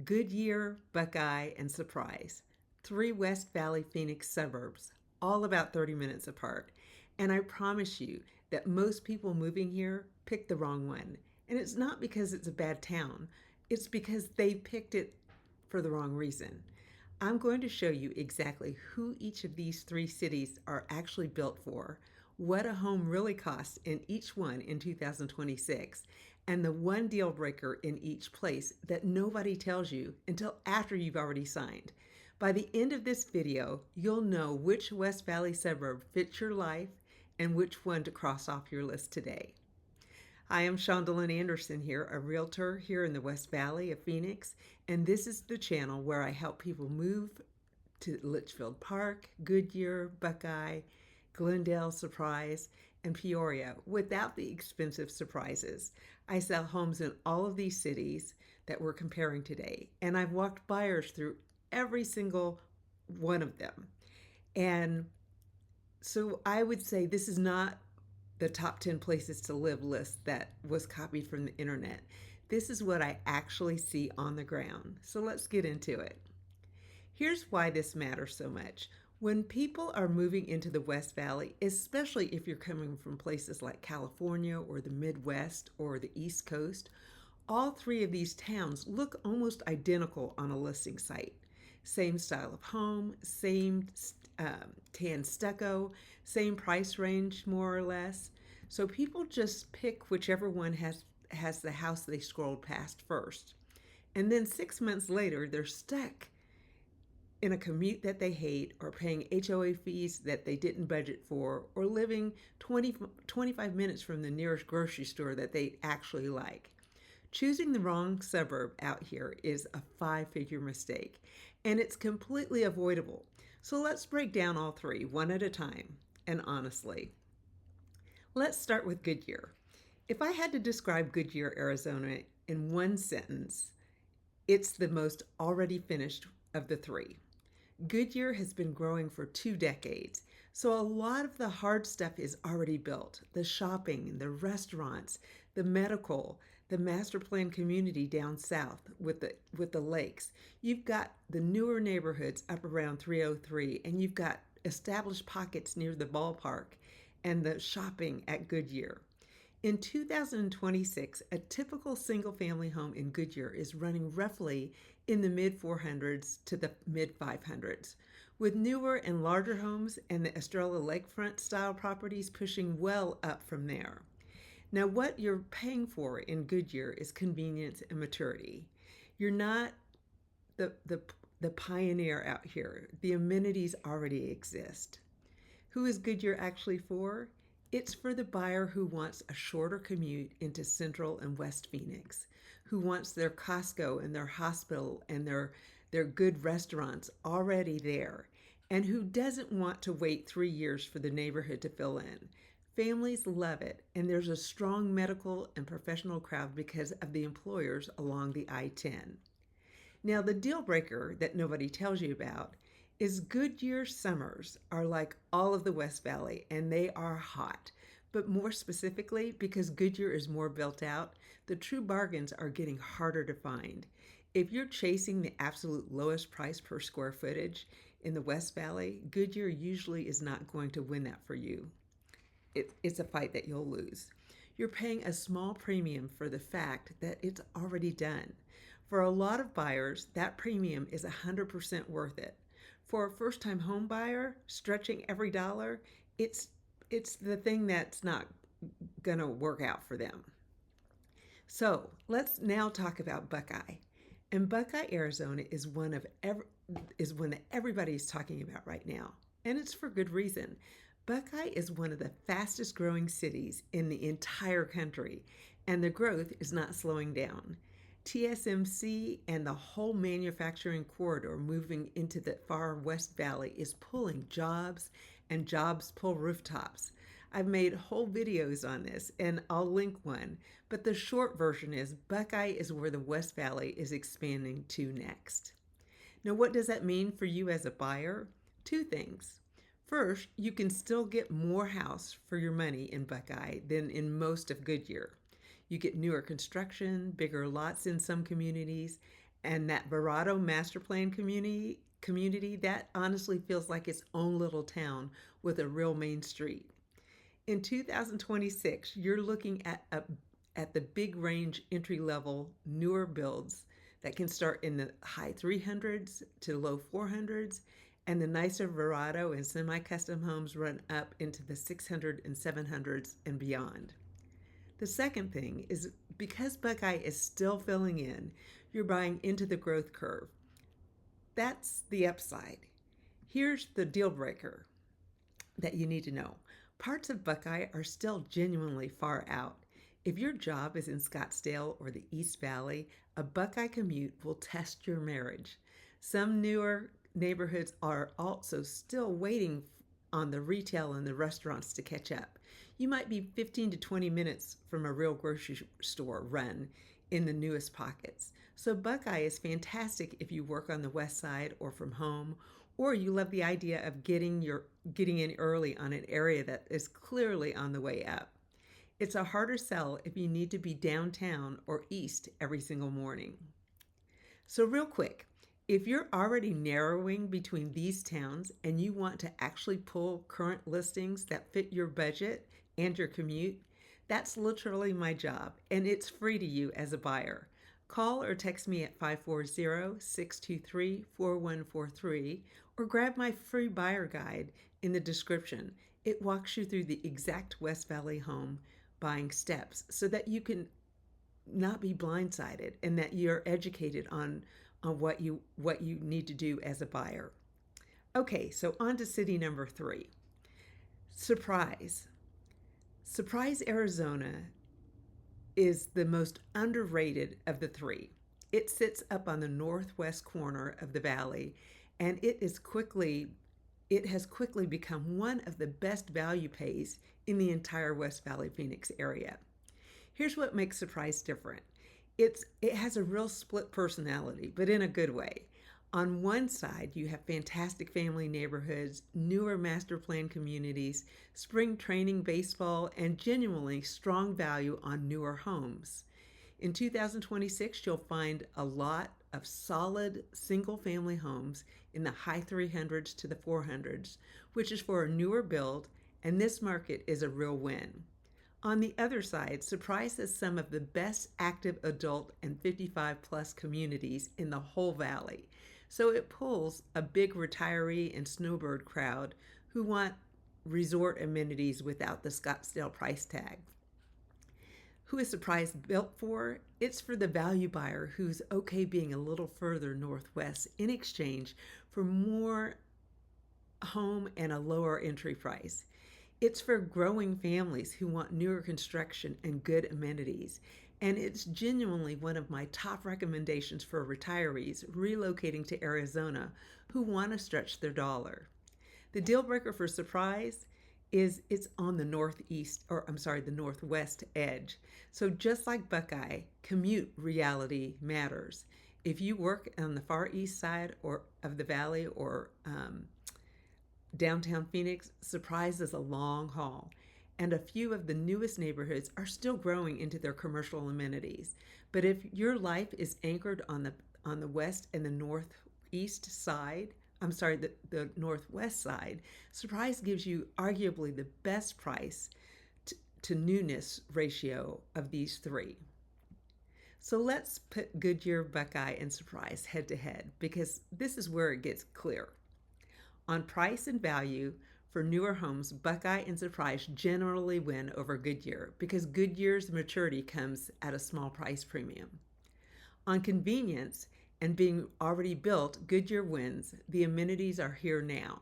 Goodyear, Buckeye, and Surprise. Three West Valley Phoenix suburbs, all about 30 minutes apart. And I promise you that most people moving here picked the wrong one. And it's not because it's a bad town, it's because they picked it for the wrong reason. I'm going to show you exactly who each of these three cities are actually built for, what a home really costs in each one in 2026, and the one deal breaker in each place that nobody tells you until after you've already signed. By the end of this video, you'll know which West Valley suburb fits your life and which one to cross off your list today. I am SHANDELIN Anderson here, a realtor here in the West Valley of Phoenix, and this is the channel where I help people move to Litchfield Park, Goodyear, Buckeye, Glendale, Surprise, and Peoria without the expensive surprises. I sell homes in all of these cities that we're comparing today, and I've walked buyers through every single one of them. And so I would say this is not the top 10 places to live list that was copied from the internet. This is what I actually see on the ground. So let's get into it. Here's why this matters so much. When people are moving into the West Valley, especially if you're coming from places like California or the Midwest or the East Coast, all three of these towns look almost identical on a listing site. Same style of home, same tan stucco, same price range more or less. So people just pick whichever one has the house they scrolled past first. And then 6 months later, they're stuck in a commute that they hate, or paying HOA fees that they didn't budget for, or living 25 minutes from the nearest grocery store that they actually like. Choosing the wrong suburb out here is a 5-figure mistake, and it's completely avoidable. So let's break down all three one at a time, and honestly. Let's start with Goodyear. If I had to describe Goodyear, Arizona in one sentence, it's the most already finished of the three. Goodyear has been growing for 2 decades, so a lot of the hard stuff is already built. The shopping, the restaurants, the medical, the master plan community down south with the lakes. You've got the newer neighborhoods up around 303, and you've got established pockets near the ballpark and the shopping at Goodyear. In 2026, a typical single-family home in Goodyear is running roughly in the mid-400s to the mid-500s, with newer and larger homes and the Estrella Lakefront style properties pushing well up from there. Now, what you're paying for in Goodyear is convenience and maturity. You're not the pioneer out here. The amenities already exist. Who is Goodyear actually for? It's for the buyer who wants a shorter commute into Central and West Phoenix, who wants their Costco and their hospital and their good restaurants already there, and who doesn't want to wait 3 years for the neighborhood to fill in. Families love it, and there's a strong medical and professional crowd because of the employers along the I-10. Now, the deal breaker that nobody tells you about is Goodyear summers are like all of the West Valley, and they are hot. But more specifically, because Goodyear is more built out, the true bargains are getting harder to find. If you're chasing the absolute lowest price per square footage in the West Valley, Goodyear usually is not going to win that for you. It's a fight that you'll lose. You're paying a small premium for the fact that it's already done. For a lot of buyers, that premium is 100% worth it. For a first-time home buyer, stretching every dollar, it's the thing that's not going to work out for them. So let's now talk about Buckeye. And Buckeye, Arizona is one that everybody's talking about right now, and it's for good reason. Buckeye is one of the fastest growing cities in the entire country, and the growth is not slowing down. TSMC and the whole manufacturing corridor moving into the far West Valley is pulling jobs, and jobs pull rooftops. I've made whole videos on this, and I'll link one, but the short version is Buckeye is where the West Valley is expanding to next. Now, what does that mean for you as a buyer? 2 things. First, you can still get more house for your money in Buckeye than in most of Goodyear. You get newer construction, bigger lots in some communities, And that Verado master plan community that honestly feels like its own little town with a real main street. In 2026, you're looking at the big range entry level newer builds that can start in the high 300s to low 400s, and the nicer Verado and semi custom homes run up into the 600 and 700s and beyond. The second thing is because Buckeye is still filling in, you're buying into the growth curve. That's the upside. Here's the deal breaker that you need to know. Parts of Buckeye are still genuinely far out. If your job is in Scottsdale or the East Valley, a Buckeye commute will test your marriage. Some newer neighborhoods are also still waiting on the retail and the restaurants to catch up. You might be 15 to 20 minutes from a real grocery store run in the newest pockets. So Buckeye is fantastic if you work on the west side or from home, or you love the idea of getting in early on an area that is clearly on the way up. It's a harder sell if you need to be downtown or east every single morning. So real quick, if you're already narrowing between these towns and you want to actually pull current listings that fit your budget and your commute, that's literally my job, and it's free to you as a buyer. Call or text me at 540-623-4143 or grab my free buyer guide in the description. It walks you through the exact West Valley home buying steps so that you can not be blindsided and that you're educated on what you need to do as a buyer. Okay, so on to city number 3. Surprise. Surprise, Arizona is the most underrated of the 3. It sits up on the northwest corner of the valley, and it has quickly become one of the best value pays in the entire West Valley Phoenix area. Here's what makes Surprise different. It has a real split personality, but in a good way. On one side, you have fantastic family neighborhoods, newer master plan communities, spring training baseball, and genuinely strong value on newer homes. In 2026, you'll find a lot of solid single-family homes in the high 300s to the 400s, which is for a newer build, and this market is a real win. On the other side, Surprise has some of the best active adult and 55-plus communities in the whole valley. So it pulls a big retiree and snowbird crowd who want resort amenities without the Scottsdale price tag. Who is Surprise built for? It's for the value buyer who's okay being a little further northwest in exchange for more home and a lower entry price. It's for growing families who want newer construction and good amenities. And it's genuinely one of my top recommendations for retirees relocating to Arizona who want to stretch their dollar. The deal breaker for Surprise is it's on the the northwest edge. So just like Buckeye, commute reality matters. If you work on the far east side of the valley or downtown Phoenix, Surprise is a long haul. And a few of the newest neighborhoods are still growing into their commercial amenities. But if your life is anchored on the west and the northwest side, the northwest side, Surprise gives you arguably the best price to newness ratio of these 3. So let's put Goodyear, Buckeye, and Surprise head to head because this is where it gets clear. On price and value, for newer homes, Buckeye and Surprise generally win over Goodyear because Goodyear's maturity comes at a small price premium. On convenience and being already built, Goodyear wins. The amenities are here now.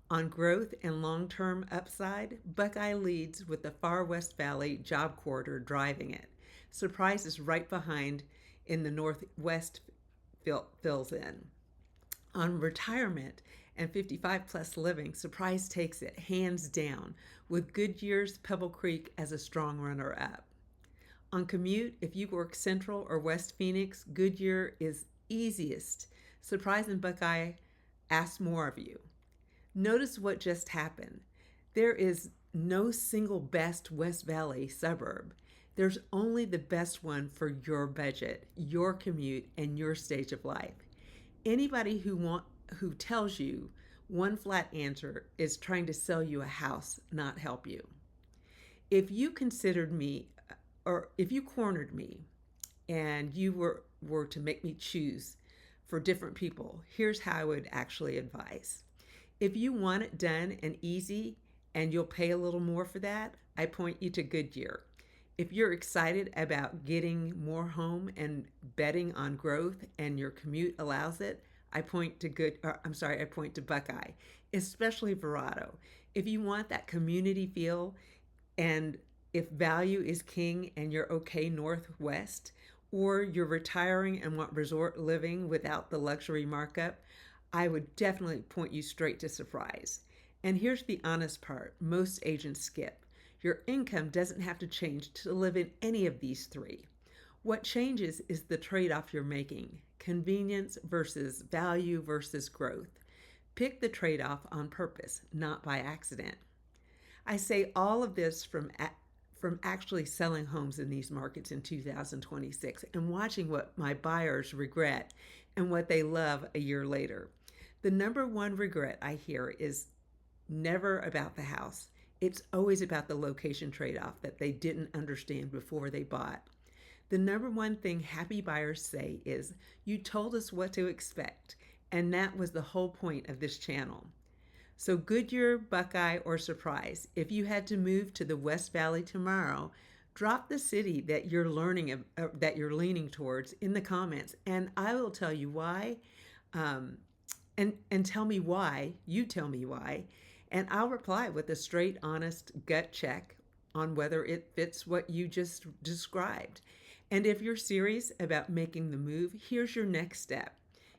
On growth and long-term upside, Buckeye leads with the far West Valley job corridor driving it. Surprise is right behind in the northwest fills in. On retirement and 55-plus living, Surprise takes it hands down, with Goodyear's Pebble Creek as a strong runner-up. On commute, if you work Central or West Phoenix, Goodyear is easiest. Surprise and Buckeye ask more of you. Notice what just happened. There is no single best West Valley suburb. There's only the best one for your budget, your commute, and your stage of life. Anybody who tells you one flat answer is trying to sell you a house, not help you. If you considered me, or if you cornered me and you were to make me choose for different people, here's how I would actually advise. If you want it done and easy and you'll pay a little more for that, I point you to Goodyear. If you're excited about getting more home and betting on growth and your commute allows it, I point to Buckeye, especially Verado. If you want that community feel and if value is king and you're okay northwest, or you're retiring and want resort living without the luxury markup, I would definitely point you straight to Surprise. And here's the honest part most agents skip. Your income doesn't have to change to live in any of these three. What changes is the trade off you're making: convenience versus value versus growth. Pick the trade off on purpose, not by accident. I say all of this from actually selling homes in these markets in 2026 and watching what my buyers regret and what they love a year later. The number one regret I hear is never about the house. It's always about the location trade off that they didn't understand before they bought. The number one thing happy buyers say is, "You told us what to expect." And that was the whole point of this channel. So Goodyear, Buckeye, or Surprise, if you had to move to the West Valley tomorrow, drop the city that you're leaning towards in the comments, and I will tell you why. And tell me why. You tell me why, and I'll reply with a straight, honest gut check on whether it fits what you just described. And if you're serious about making the move, here's your next step.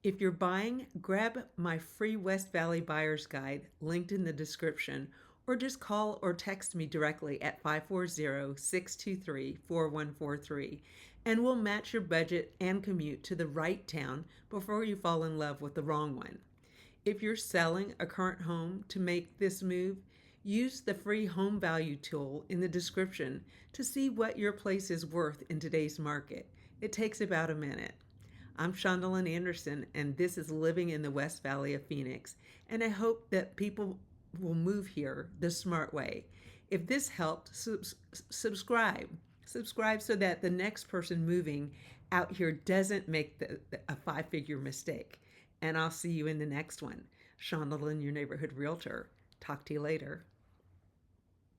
If you're buying, grab my free West Valley Buyer's Guide linked in the description, or just call or text me directly at 540-623-4143, and we'll match your budget and commute to the right town before you fall in love with the wrong one. If you're selling a current home to make this move, use the free home value tool in the description to see what your place is worth in today's market. It takes about a minute. I'm SHANDELIN Anderson, and this is Living in the West Valley of Phoenix, and I hope that people will move here the smart way. If this helped, subscribe. Subscribe so that the next person moving out here doesn't make a five-figure mistake. And I'll see you in the next one. SHANDELIN, your neighborhood realtor. Talk to you later.